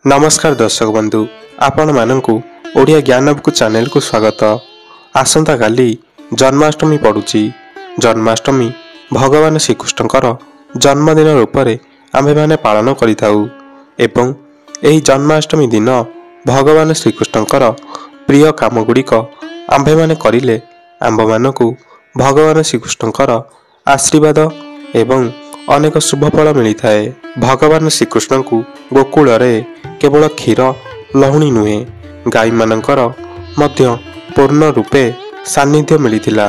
नमस्कार दर्शक बंधु आपण मानकु ओडिया ज्ञानबकु चैनल को स्वागत। आसंता काली जन्माष्टमी पड़ुची। जन्माष्टमी भगवान श्रीकृष्णकर जन्मदिन रूप में आम्भे माने पालन करिथाउ एवं एही जन्माष्टमी दिन भगवान श्रीकृष्णकर प्रिय काम गुड़िक आम्भे माने करिले आंभ मानकु भगवान श्रीकृष्णकर आशीर्वाद एवं अनेक शुभ फल मिली थाए। भगवान श्रीकृष्ण को गोकुल रे केवल क्षीर लहुणी नुहे गाई मानकर मध्य पूर्ण रूपे सान्निध्य मिलिथिला।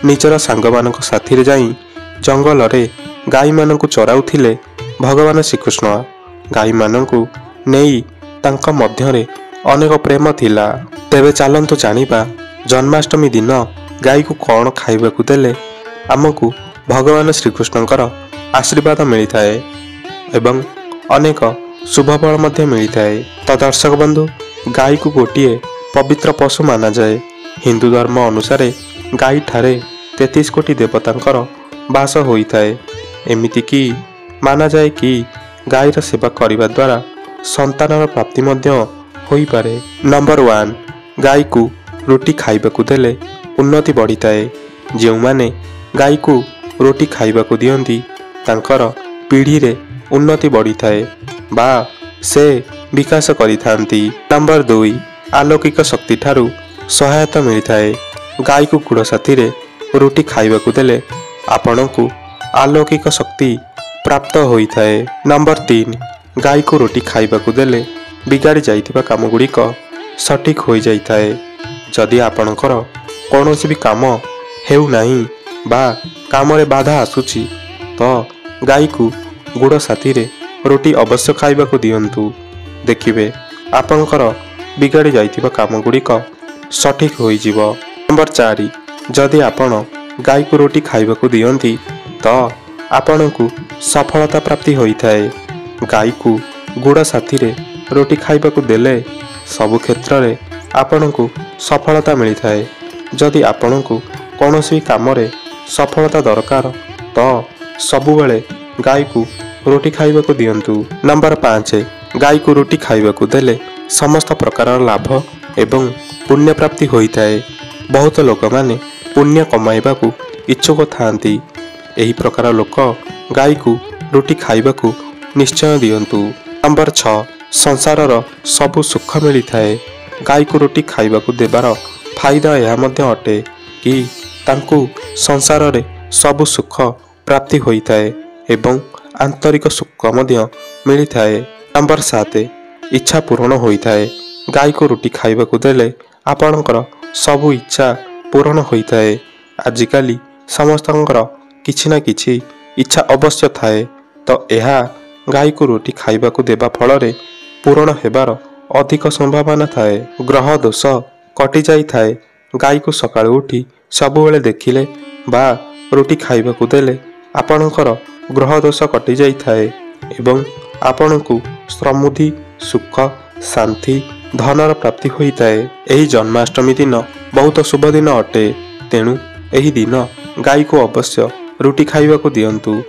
निजर सांग मानक साथी रे जाई जंगल रे गाई मानकु चराउथिले भगवान श्रीकृष्ण। गाई मानकु नेई तांका मध्य रे अनेक प्रेम थिला। तेबे चलंतु जानिबा जन्माष्टमी दिन गाई को कौन खाइबाकु देले आमकु भगवान श्रीकृष्णकर आशीर्वाद मिली थाए एवं अनेक शुभ फल मध्य मिली थाए। तो दर्शक बंधु गाई को गोटे पवित्र पशु माना जाए। हिंदू धर्म अनुसार गाई ठारे 33 कोटी देवतांकर बास होइथाए। एमिति कि माना जाए कि गाईर सेवा करने द्वारा संतानर प्राप्ति मध्य होई पारे। नंबर 1 गाई को रोटी खाइबाकु देले उन्नति बढ़ी थाए। जो माने गाई को रोटी खाइबाकु दियंती तांकर पीढ़ी रे उन्नति बढ़ी थाए बा से विकास करिथांती। नंबर 2 अलौकिक शक्ति ठारू सहायता मिली थाए। गाई को गुड़ साथी रे रोटी खाइबाकु देले आपनकु अलौकिक शक्ति प्राप्त होई थाए। नंबर 3 गाई को रोटी खाइबाकु देले बिगाड़ी जाइथिबा काम गुड़िक सठिक होई जाई थाए। जदि आपनकर कौनसी भी काम हेउ नाही बा काम रे बाधा आसुची तो गाई को गुड़ साथी रे रोटी अवश्य खाइबाकु दियंतु। देखिबे आपनकर बिगाड़ी जाइथिबा काम गुड़िक सठिक होई जिवो। नंबर 4 जदि आपण गाई को रोटी खाइबाकु दियंती तो आपनकु सफलता प्राप्ति होई थाए। गाई को गुड़ साथी रे रोटी खाइबाकु देले सबु क्षेत्र रे आपनकु सफलता मिली थाए। जदि आपनकु कौनसी काम रे सफलता दरकार तो सबु बेले गाई को रोटी खाइबाकु दियंतु। नंबर 5 गाई को रोटी खाइबाकु देले समस्त प्रकार लाभ एवं पुण्य प्राप्ति होई थाए। बहुत लोक माने पुण्य कमाइबाकु इच्छुक थांती। एही प्रकार लोक गाई को रोटी खाइबाकु निश्चय दियंतु। नंबर 6 संसारर सबु सुख मिली थाए। गाई को रोटी खाइबाकु देबार फायदा यह मध्य अटे कि तांकु संसार रे सबु सुख प्राप्ति होई थाए एवं आंतरिक सुख मध्य मिली थाए। नंबर 7 इच्छा पूर्ण होई थाए। गाई को रोटी खाइबाकु देले आपनकर सबु इच्छा पूर्ण होई थाए। आजिकाली समस्तंकर किछि ना किछि इच्छा अवश्य थाए तो एहा गाई को रोटी खाइबाकु देबा फल रे पूर्ण हेबार अधिक संभावना थाए। ग्रह दोष कटि जाई थाए। गाई को सकाळु उठी सबु बेले देखिले बा रोटी खाइबाकु देले आपनकर ग्रह दोष कटि जाई थाए एवं आपनकु समृद्धि सुख शांति धनर प्राप्ति होई थाए। एही जन्माष्टमी दिन बहुत शुभ दिन अटे। तेणु एही दिन गाई को अवश्य रोटी खाइबाकु दियंतु।